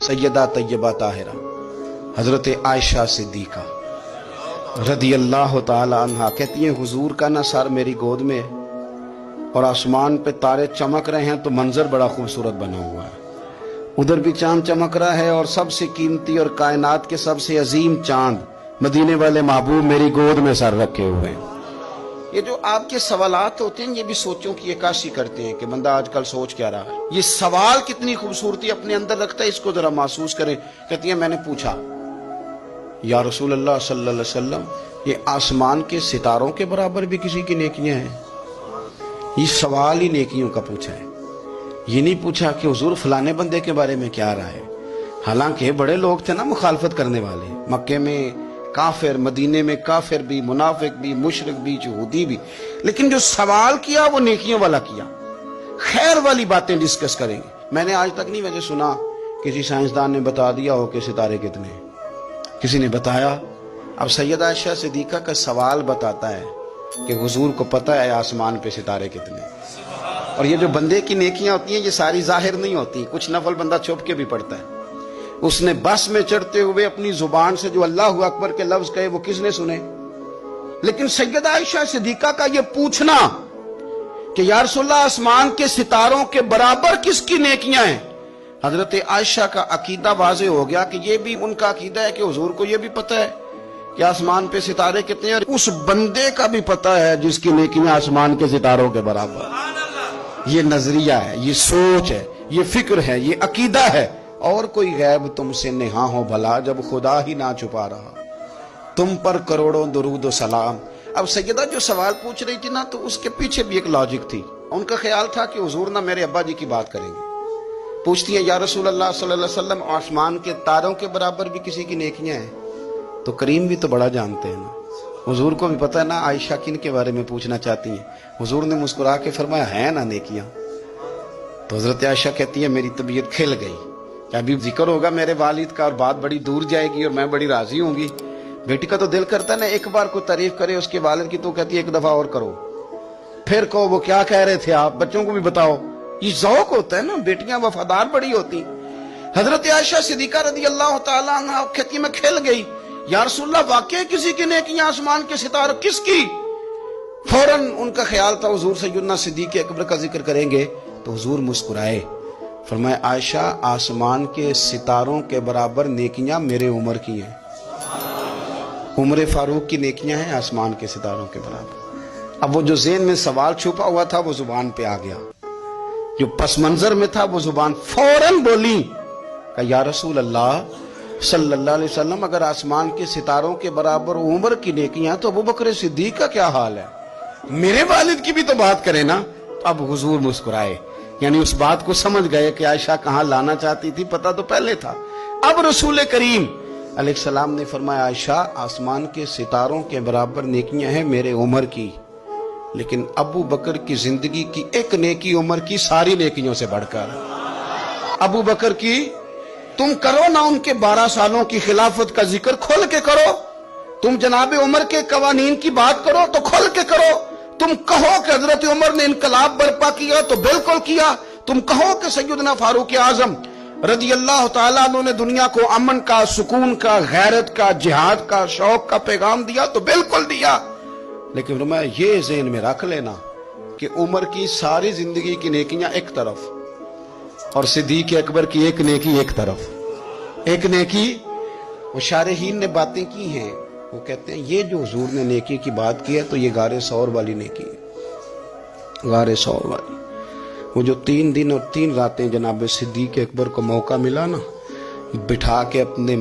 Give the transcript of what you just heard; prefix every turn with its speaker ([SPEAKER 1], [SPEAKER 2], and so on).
[SPEAKER 1] सैयदा तैयबा ताहिरा हजरत Ayesha Siddiqa रदी अल्लाह ताला अन्हा कहती हैं हुजूर का ना सर मेरी गोद में है और आसमान पे तारे चमक रहे हैं तो मंजर बड़ा खूबसूरत बना हुआ है, उधर भी चांद चमक रहा है और सबसे कीमती और कायनात के सबसे अजीम चांद मदीने वाले महबूब मेरी गोद में सर रखे हुए हैं। ये जो आपके सवालात होते हैं ये भी सोचों की अक्कासी करते हैं कि बंदा आजकल सोच क्या रहा है। ये सवाल कितनी खूबसूरती अपने अंदर रखता है, इसको जरा महसूस करें। कहती है मैंने पूछा या रसूल अल्लाह सल्लल्लाहु अलैहि वसल्लम ये आसमान के सितारों के बराबर भी किसी की नेकियां हैं? ये सवाल ही नेकियों का पूछा है, ये नहीं पूछा कि हुजूर फलाने बंदे के बारे में क्या राय है। हालांकि बड़े लोग थे ना मुखालफत करने वाले, मक्के में काफिर, मदीने में काफिर भी, मुनाफिक भी, मुशरिक भी, यहूदी भी, लेकिन जो सवाल किया वो नेकियों वाला किया। खैर वाली बातें डिस्कस करेंगे। मैंने आज तक नहीं वैसे सुना किसी साइंसदान ने बता दिया हो कि सितारे कितने हैं, किसी ने बताया। अब सैयदा आयशा सिद्दीका का सवाल बताता है कि हुजूर को पता है आसमान पे सितारे कितने। और ये जो बंदे की नेकियां होती हैं ये सारी जाहिर नहीं होती, कुछ नफल बंदा छुप के भी पढ़ता है। उसने बस में चढ़ते हुए अपनी जुबान से जो अल्लाह अकबर के लफ्ज कहे वो किसने सुने? लेकिन सैयदा आयशा सिद्दीका का ये पूछना कि या रसूलल्लाह आसमान के सितारों के बराबर किसकी नेकियां हैं, हजरत आयशा का अकीदा वाज़े हो गया कि ये भी उनका अकीदा है कि हुजूर को ये भी पता है कि आसमान पे सितारे कितने हैं, और उस बंदे का भी पता है जिसकी नेकियां आसमान के सितारों के बराबर। ये नजरिया है, ये सोच है, ये फिक्र है, ये अकीदा है। और कोई गैब तुमसे नेहा हो भला जब खुदा ही ना छुपा रहा, तुम पर करोड़ों दुरूद व सलाम। अब सैयदा जो सवाल पूछ रही थी ना तो उसके पीछे भी एक लॉजिक थी। उनका ख्याल था कि हुजूर ना मेरे अब्बा जी की बात करेंगे। पूछती है या रसूल अल्लाह सल्लल्लाहु अलैहि वसल्लम आसमान के तारों के बराबर भी किसी की नेकियां हैं? तो करीम भी तो बड़ा जानते हैं ना, हुजूर को भी पता है ना आयशा किन के बारे में पूछना चाहती हैं। हुजूर ने मुस्कुरा के फरमाया है ना नेकियां। तो हजरत आयशा कहती है मेरी तबीयत खिल गई, अभी जिक्र होगा मेरे वालिद का और बात बड़ी दूर जाएगी और मैं बड़ी राजी होंगी। बेटी का तो दिल करता है ना एक बार को तारीफ करे उसके वालिद की, तो कहती है एक दफा और करो, फिर कहो वो क्या कह रहे थे आप, बच्चों को भी बताओ। ये ज़ौक होता है ना, बेटियां वफादार बड़ी होती। हजरत आयशा सिद्दीका रज़ी अल्लाह तआला अन्हा कहती मैं खिल गई, या रसूलल्लाह वाकई किसी की नेकियां आसमान के सितारे किसकी? फौरन उनका ख्याल था हुजूर सैयदना सिद्दीक अकबर का जिक्र करेंगे, तो हुजूर मुस्कुराए, फरमाया आयशा आसमान के सितारों के बराबर नेकियां मेरे उम्र की हैं। उम्र फारूक की नेकियां हैं आसमान के सितारों के बराबर। अब वो जो ज़हन में सवाल छुपा हुआ था वो जुबान पे आ गया, जो पस मंजर में था वो जुबान फौरन बोली कि या रसूल अल्लाह सल्लल्लाहु अलैहि वसल्लम अगर आसमान के सितारों के बराबर उम्र की नेकियां तो अबू बकर सिद्दीक का क्या हाल है? मेरे वालिद की भी तो बात करें ना। अब हुजूर मुस्कुराए, यानी उस बात को समझ गए कि आयशा कहां लाना चाहती थी, पता तो पहले था। अब रसूल करीम अलैहिस्सलाम ने फरमाया आयशा आसमान के सितारों के बराबर नेकियां हैं मेरे उम्र की, लेकिन अबू बकर की जिंदगी की एक नेकी उम्र की सारी नेकियों से बढ़कर। अबू बकर की तुम करो ना उनके 12 सालों की खिलाफत का जिक्र खोल के करो, तुम जनाब उमर के कवानीन की बात करो तो खोल के करो, तुम कहो कि हजरत उमर ने इनकलाब बर्पा किया तो बिल्कुल किया, तुम कहो कि सैयदना फारूक आजम रज़ी अल्लाह तआला अन्हु ने दुनिया को अमन का, सुकून का, गैरत का, जिहाद का, शौक का पैगाम दिया तो बिल्कुल दिया। लेकिन मैं ये ज़हन में रख लेना कि उमर की सारी जिंदगी की नेकियां एक तरफ और सिद्दीक अकबर की एक नेकी एक तरफ। एक नेकी वो शारहीन ने बातें की हैं, वो कहते हैं ये जो हुजूर ने नेकी की बात की है तो ये गारे सौर वाली नेकी है, गारे सौर वाली। वो जो 3 दिन और 3 रातें जनाब सिद्दीक अकबर को मौका मिला ना बिठा के अपने